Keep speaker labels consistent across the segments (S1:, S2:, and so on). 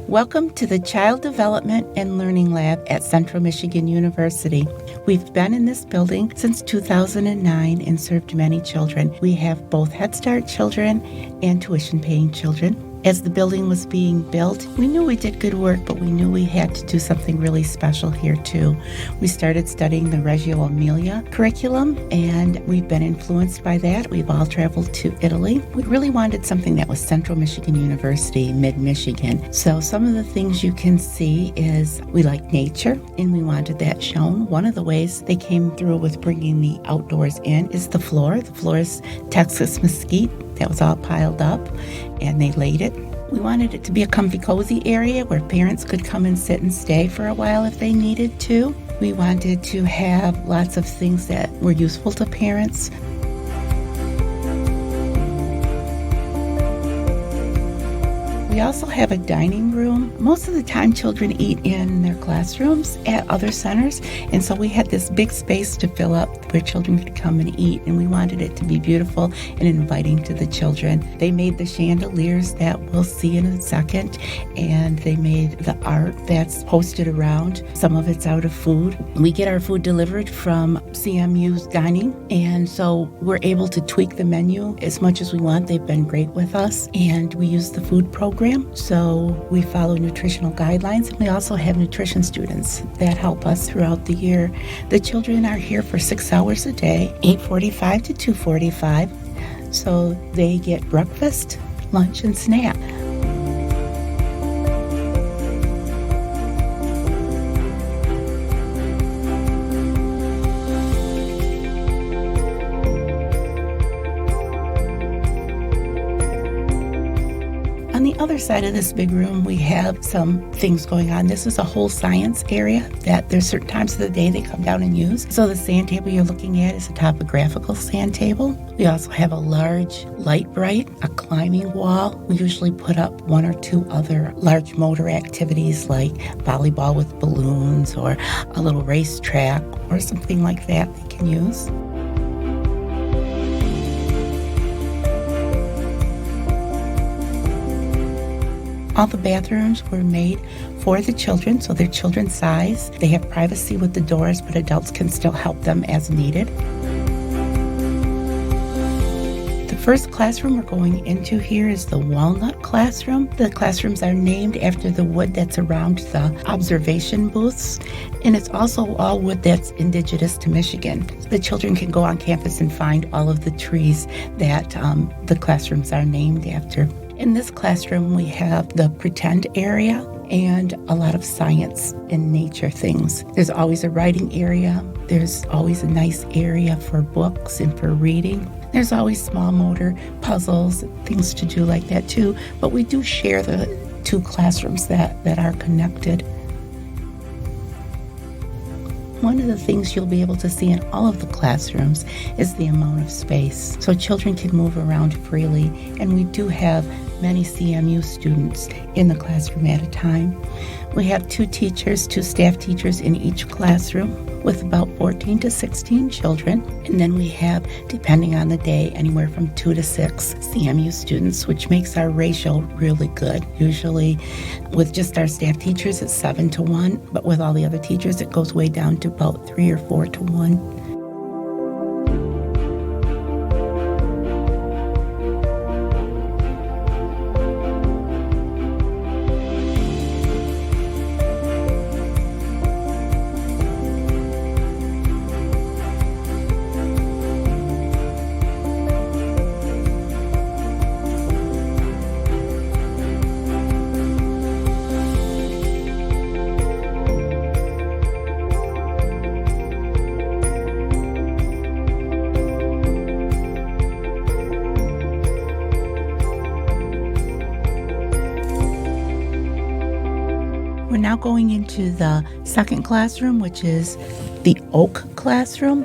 S1: Welcome to the Child Development and Learning Lab at Central Michigan University. We've been in this building since 2009 and served many children. We have both Head Start children and tuition-paying children. As the building was being built, we knew we did good work, but we knew we had to do something really special here too. We started studying the Reggio Emilia curriculum, and we've been influenced by that. We've all traveled to Italy. We really wanted something that was Central Michigan University, mid-Michigan. So some of the things you can see is we like nature, and we wanted that shown. One of the ways they came through with bringing the outdoors in is the floor. The floor is Texas mesquite that was all piled up, and they laid it. We wanted it to be a comfy, cozy area where parents could come and sit and stay for a while if they needed to. We wanted to have lots of things that were useful to parents. We also have a dining room. Most of the time children eat in their classrooms at other centers, and so we had this big space to fill up where children could come and eat, and we wanted it to be beautiful and inviting to the children. They made the chandeliers that we'll see in a second, and they made the art that's posted around. Some of it's out of food. We get our food delivered from CMU's dining, and so we're able to tweak the menu as much as we want. They've been great with us, and we use the food program. So we follow nutritional guidelines, and we also have nutrition students that help us throughout the year. The children are here for 6 hours a day, 8:45 to 2:45. So they get breakfast, lunch, and snack. On the other side of this big room, we have some things going on. This is a whole science area that there's certain times of the day they come down and use. So the sand table you're looking at is a topographical sand table. We also have a large light bright, a climbing wall. We usually put up 1 or 2 other large motor activities like volleyball with balloons or a little racetrack or something like that they can use. All the bathrooms were made for the children, so they're children's size. They have privacy with the doors, but adults can still help them as needed. The first classroom we're going into here is the walnut classroom. The classrooms are named after the wood that's around the observation booths, and it's also all wood that's indigenous to Michigan. The children can go on campus and find all of the trees that the classrooms are named after. In this classroom, we have the pretend area and a lot of science and nature things. There's always a writing area. There's always a nice area for books and for reading. There's always small motor puzzles, things to do like that too. But we do share the 2 classrooms that are connected. One of the things you'll be able to see in all of the classrooms is the amount of space. So children can move around freely, and we do have many CMU students in the classroom at a time. We have 2 teachers, 2 staff teachers in each classroom with about 14 to 16 children. And then we have, depending on the day, anywhere from 2 to 6 CMU students, which makes our ratio really good. Usually with just our staff teachers, it's 7 to 1, but with all the other teachers, it goes way down to about 3 or 4 to 1. We're now going into the second classroom, which is the Oak classroom.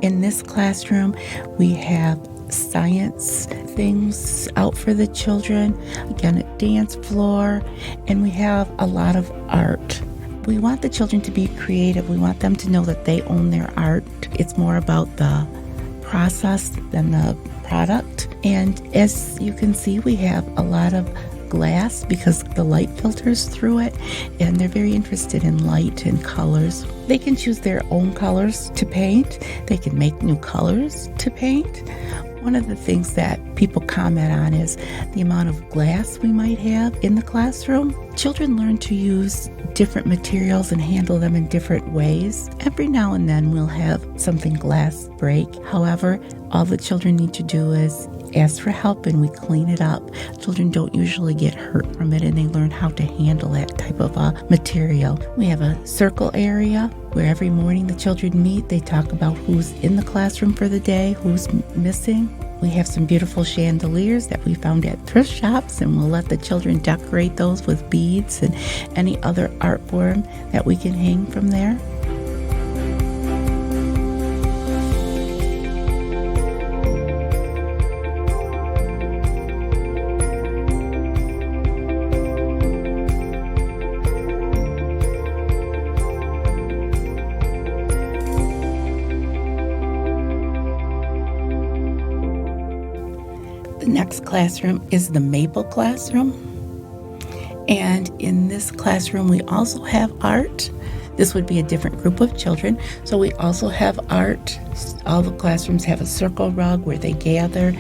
S1: In this classroom, we have science things out for the children, again, a dance floor, and we have a lot of art. We want the children to be creative. We want them to know that they own their art. It's more about the process than the product. And as you can see, we have a lot of glass because the light filters through it, and they're very interested in light and colors. They can choose their own colors to paint. They can make new colors to paint. One of the things that people comment on is the amount of glass we might have in the classroom. Children learn to use different materials and handle them in different ways. Every now and then we'll have something glass break. However, all the children need to do is ask for help and we clean it up. Children don't usually get hurt from it and they learn how to handle that type of material. We have a circle area where every morning the children meet. They talk about who's in the classroom for the day, who's missing. We have some beautiful chandeliers that we found at thrift shops, and we'll let the children decorate those with beads and any other art form that we can hang from there. The next classroom is the Maple Classroom. And in this classroom, we also have art. This would be a different group of children. So we also have art. All the classrooms have a circle rug where they gather.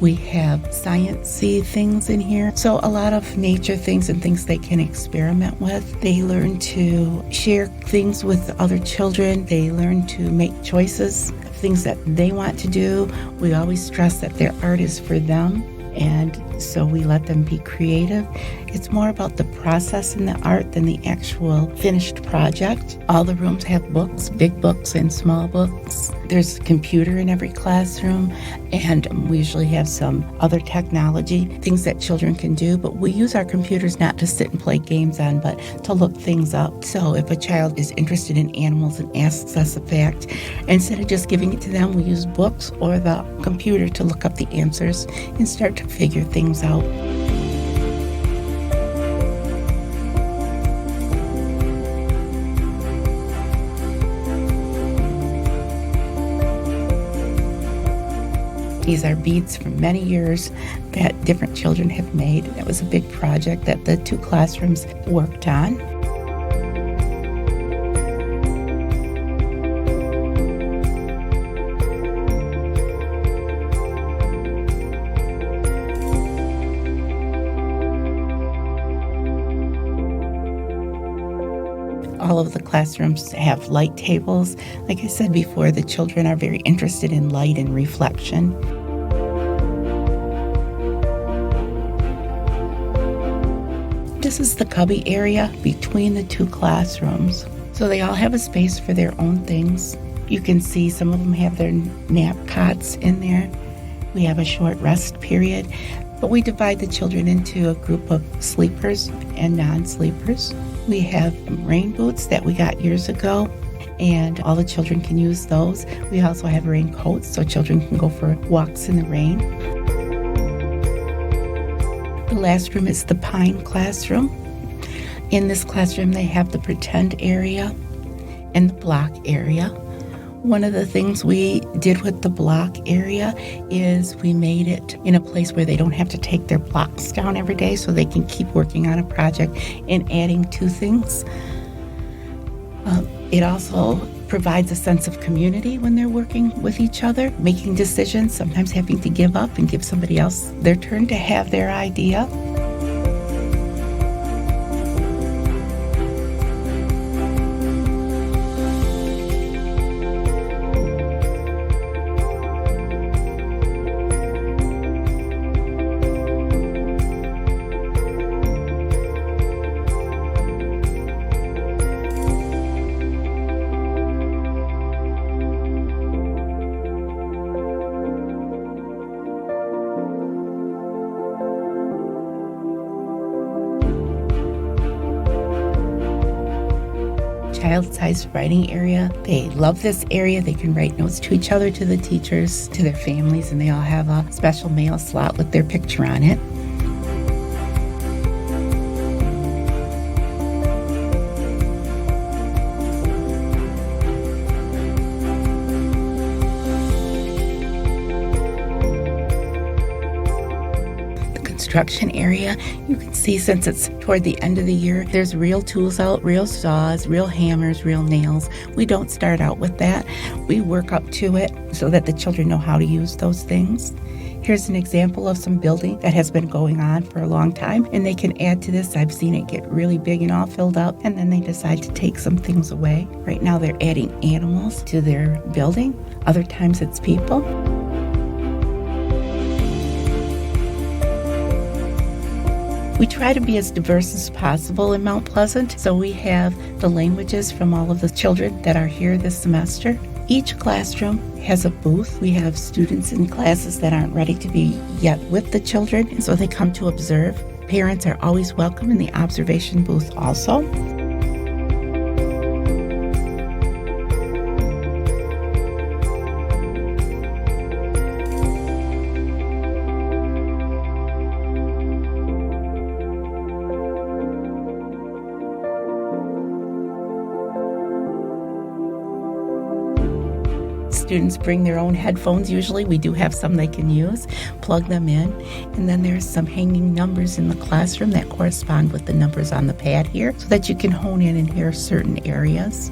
S1: We have science-y things in here. So a lot of nature things and things they can experiment with. They learn to share things with other children. They learn to make choices, things that they want to do. We always stress that their art is for them, and so we let them be creative. It's more about the process in the art than the actual finished project. All the rooms have books, big books and small books. There's a computer in every classroom, and we usually have some other technology, things that children can do, but we use our computers not to sit and play games on, but to look things up. So if a child is interested in animals and asks us a fact, instead of just giving it to them, we use books or the computer to look up the answers and start to figure things out. These are beads from many years that different children have made. That was a big project that the two classrooms worked on. All of the classrooms have light tables. Like I said before, the children are very interested in light and reflection. This is the cubby area between the two classrooms. So they all have a space for their own things. You can see some of them have their nap cots in there. We have a short rest period, but we divide the children into a group of sleepers and non-sleepers. We have rain boots that we got years ago, and all the children can use those. We also have raincoats so children can go for walks in the rain. The last room is the Pine Classroom. In this classroom, they have the pretend area and the block area. One of the things we did with the block area is we made it in a place where they don't have to take their blocks down every day, so they can keep working on a project and adding to things. It also provides a sense of community when they're working with each other, making decisions, sometimes having to give up and give somebody else their turn to have their idea. Child-sized writing area. They love this area. They can write notes to each other, to the teachers, to their families, and they all have a special mail slot with their picture on it. construction area. You can see since it's toward the end of the year, there's real tools out, real saws, real hammers, real nails. We don't start out with that. We work up to it so that the children know how to use those things. Here's an example of some building that has been going on for a long time, and they can add to this. I've seen it get really big and all filled up, and then they decide to take some things away. Right now they're adding animals to their building. Other times it's people. We try to be as diverse as possible in Mount Pleasant, so we have the languages from all of the children that are here this semester. Each classroom has a booth. We have students in classes that aren't ready to be yet with the children, and so they come to observe. Parents are always welcome in the observation booth also. Students bring their own headphones. Usually we do have some they can use, plug them in, and then there's some hanging numbers in the classroom that correspond with the numbers on the pad here so that you can hone in and hear certain areas.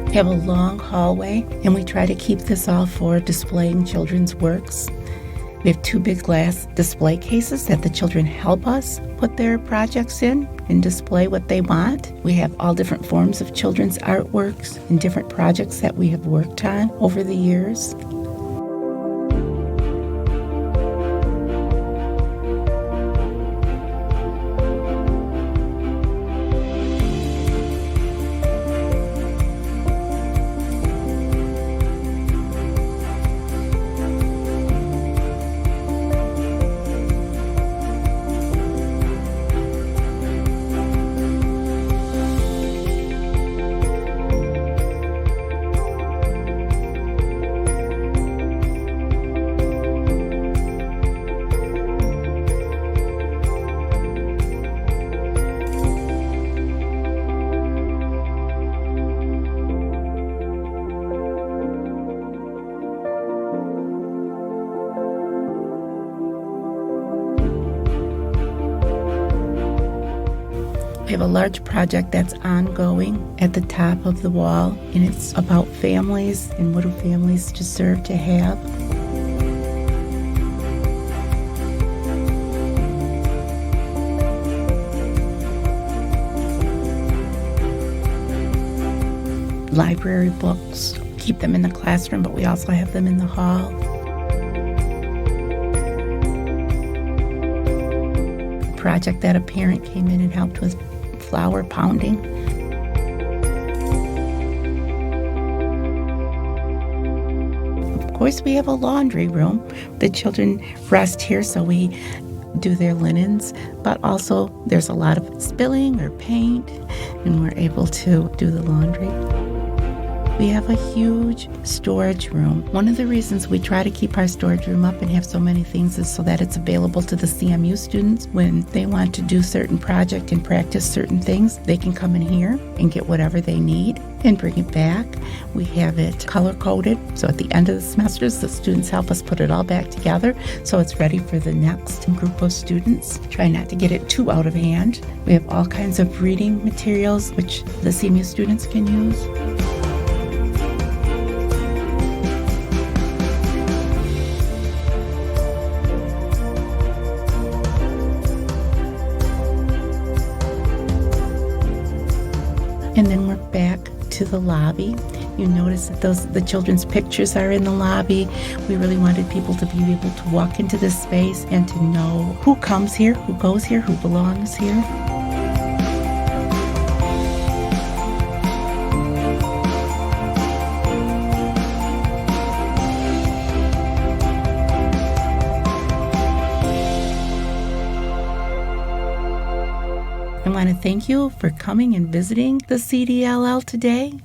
S1: We have a long hallway, and we try to keep this all for displaying children's works. We have 2 big glass display cases that the children help us put their projects in and display what they want. We have all different forms of children's artworks and different projects that we have worked on over the years. We have a large project that's ongoing at the top of the wall, and it's about families and what do families deserve to have. Library books, keep them in the classroom, but we also have them in the hall. A project that a parent came in and helped with flour pounding. Of course, we have a laundry room. The children rest here, so we do their linens, but also there's a lot of spilling or paint, and we're able to do the laundry. We have a huge storage room. One of the reasons we try to keep our storage room up and have so many things is so that it's available to the CMU students when they want to do certain project and practice certain things. They can come in here and get whatever they need and bring it back. We have it color-coded, so at the end of the semesters, the students help us put it all back together so it's ready for the next group of students. Try not to get it too out of hand. We have all kinds of reading materials which the CMU students can use. And then we're back to the lobby. You notice that the children's pictures are in the lobby. We really wanted people to be able to walk into this space and to know who comes here, who goes here, who belongs here. I want to thank you for coming and visiting the CDLL today.